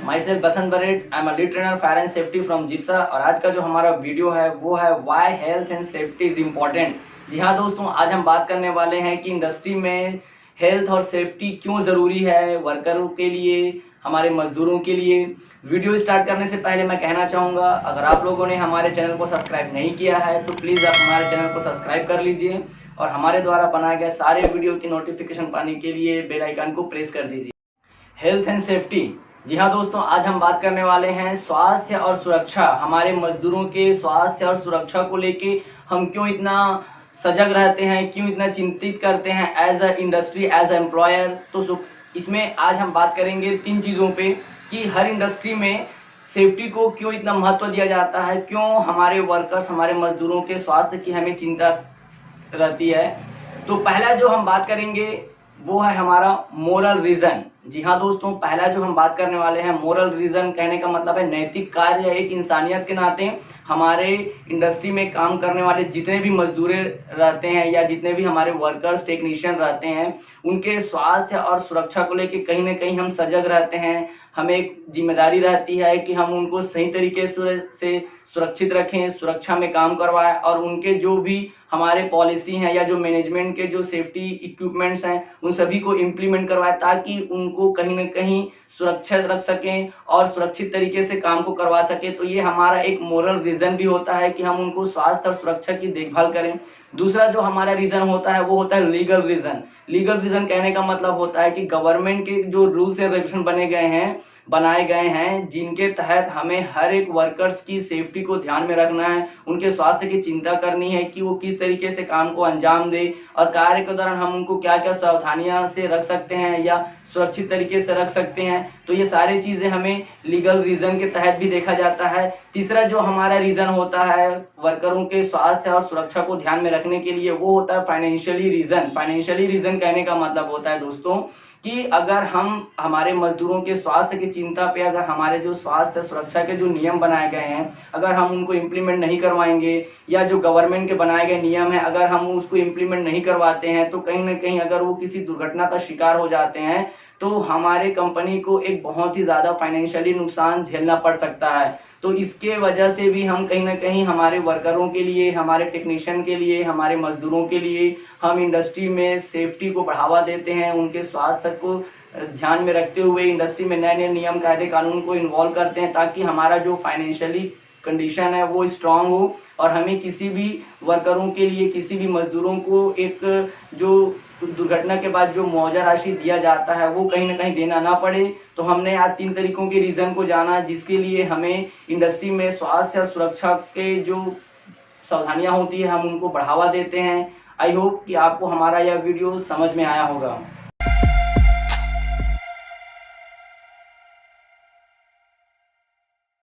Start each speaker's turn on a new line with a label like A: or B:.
A: My self Basant Baret. I am lead trainer fire and safety from Jipsa. और आज का जो हमारा वीडियो है वो है why health and safety is important. जी हाँ दोस्तों, आज हम बात करने वाले हैं कि इंडस्ट्री में हेल्थ और सेफ्टी क्यों ज़रूरी है, वर्करों के लिए, हमारे मजदूरों के लिए। वीडियो स्टार्ट करने से पहले मैं कहना चाहूँगा, अगर आप लोगों ने हमारे चैनल को सब्सक्राइब नहीं किया है तो प्लीज़ आप हमारे चैनल को सब्सक्राइब कर लीजिए और हमारे द्वारा बनाए गए सारे वीडियो की नोटिफिकेशन पाने के लिए बेल आइकन को प्रेस कर दीजिए। Health and safety. जी हाँ दोस्तों, आज हम बात करने वाले हैं स्वास्थ्य और सुरक्षा। हमारे मजदूरों के स्वास्थ्य और सुरक्षा को लेके हम क्यों इतना सजग रहते हैं, क्यों इतना चिंतित करते हैं as a industry, as a employer. तो इसमें आज हम बात करेंगे 3 चीज़ों पे कि हर इंडस्ट्री में सेफ्टी को क्यों इतना महत्व दिया जाता है, क्यों हमारे वर्कर्स, हमारे मजदूरों के स्वास्थ्य की हमें चिंता रहती है। तो पहला जो हम बात करेंगे वो है हमारा मोरल रीजन। जी हाँ दोस्तों, पहला जो हम बात करने वाले हैं मोरल रीजन, कहने का मतलब है नैतिक कार्य। एक इंसानियत के नाते हमारे इंडस्ट्री में काम करने वाले जितने भी मजदूर रहते हैं या जितने भी हमारे वर्कर्स, टेक्नीशियन रहते हैं, उनके स्वास्थ्य और सुरक्षा को लेकर कहीं ना कहीं हम सजग रहते हैं। हमें एक जिम्मेदारी रहती है कि हम उनको सही तरीके से सुरक्षित रखें, सुरक्षा में काम करवाएं और उनके जो भी हमारे पॉलिसी हैं या जो मैनेजमेंट के जो सेफ्टी इक्विपमेंट्स हैं उन सभी को इम्प्लीमेंट करवाएं, ताकि उनको कहीं ना कहीं सुरक्षित रख सकें और सुरक्षित तरीके से काम को करवा सकें। तो ये हमारा एक मोरल रीजन भी होता है कि हम उनको स्वास्थ्य और सुरक्षा की देखभाल करें। दूसरा जो हमारा रीजन होता है वो होता है लीगल रीजन। लीगल रीजन कहने का मतलब होता है कि गवर्नमेंट के जो रूल्स एंड रेगुलेशन बनाए गए हैं जिनके तहत हमें हर एक वर्कर्स की सेफ्टी को ध्यान में रखना है, उनके स्वास्थ्य की चिंता करनी है कि वो किस तरीके से काम को अंजाम दे और कार्य के दौरान हम उनको क्या क्या सावधानियां से रख सकते हैं या सुरक्षित तरीके से रख सकते हैं। तो ये सारी चीज़ें हमें लीगल रीजन के तहत भी देखा जाता है। तीसरा जो हमारा रीजन होता है वर्करों के स्वास्थ्य और सुरक्षा को ध्यान में रखने के लिए वो होता है फाइनेंशियली रीजन। फाइनेंशियली रीजन कहने का मतलब होता है दोस्तों कि अगर हम हमारे मजदूरों के स्वास्थ्य की चिंता पे, अगर हमारे जो स्वास्थ्य सुरक्षा के जो नियम बनाए गए हैं अगर हम उनको इम्प्लीमेंट नहीं करवाएंगे या जो गवर्नमेंट के बनाए गए नियम हैं अगर हम उसको इम्प्लीमेंट नहीं करवाते हैं तो कहीं ना कहीं अगर वो किसी दुर्घटना का शिकार हो जाते हैं तो हमारे कंपनी को एक बहुत ही ज़्यादा फाइनेंशियली नुकसान झेलना पड़ सकता है। तो इसके वजह से भी हम कहीं ना कहीं हमारे वर्करों के लिए, हमारे टेक्नीशियन के लिए, हमारे मजदूरों के लिए हम इंडस्ट्री में सेफ्टी को बढ़ावा देते हैं। उनके स्वास्थ्य को ध्यान में रखते हुए इंडस्ट्री में नए नए नियम, कायदे, कानून को इन्वॉल्व करते हैं ताकि हमारा जो फाइनेंशियली कंडीशन है वो स्ट्रांग हो और हमें किसी भी वर्करों के लिए, किसी भी मजदूरों को एक जो दुर्घटना के बाद जो मुआवजा राशि दिया जाता है वो कहीं ना कहीं देना ना पड़े। तो हमने आज 3 तरीकों के रीज़न को जाना जिसके लिए हमें इंडस्ट्री में स्वास्थ्य और सुरक्षा के जो सावधानियां होती है हम उनको बढ़ावा देते हैं। आई होप कि आपको हमारा यह वीडियो समझ में आया होगा।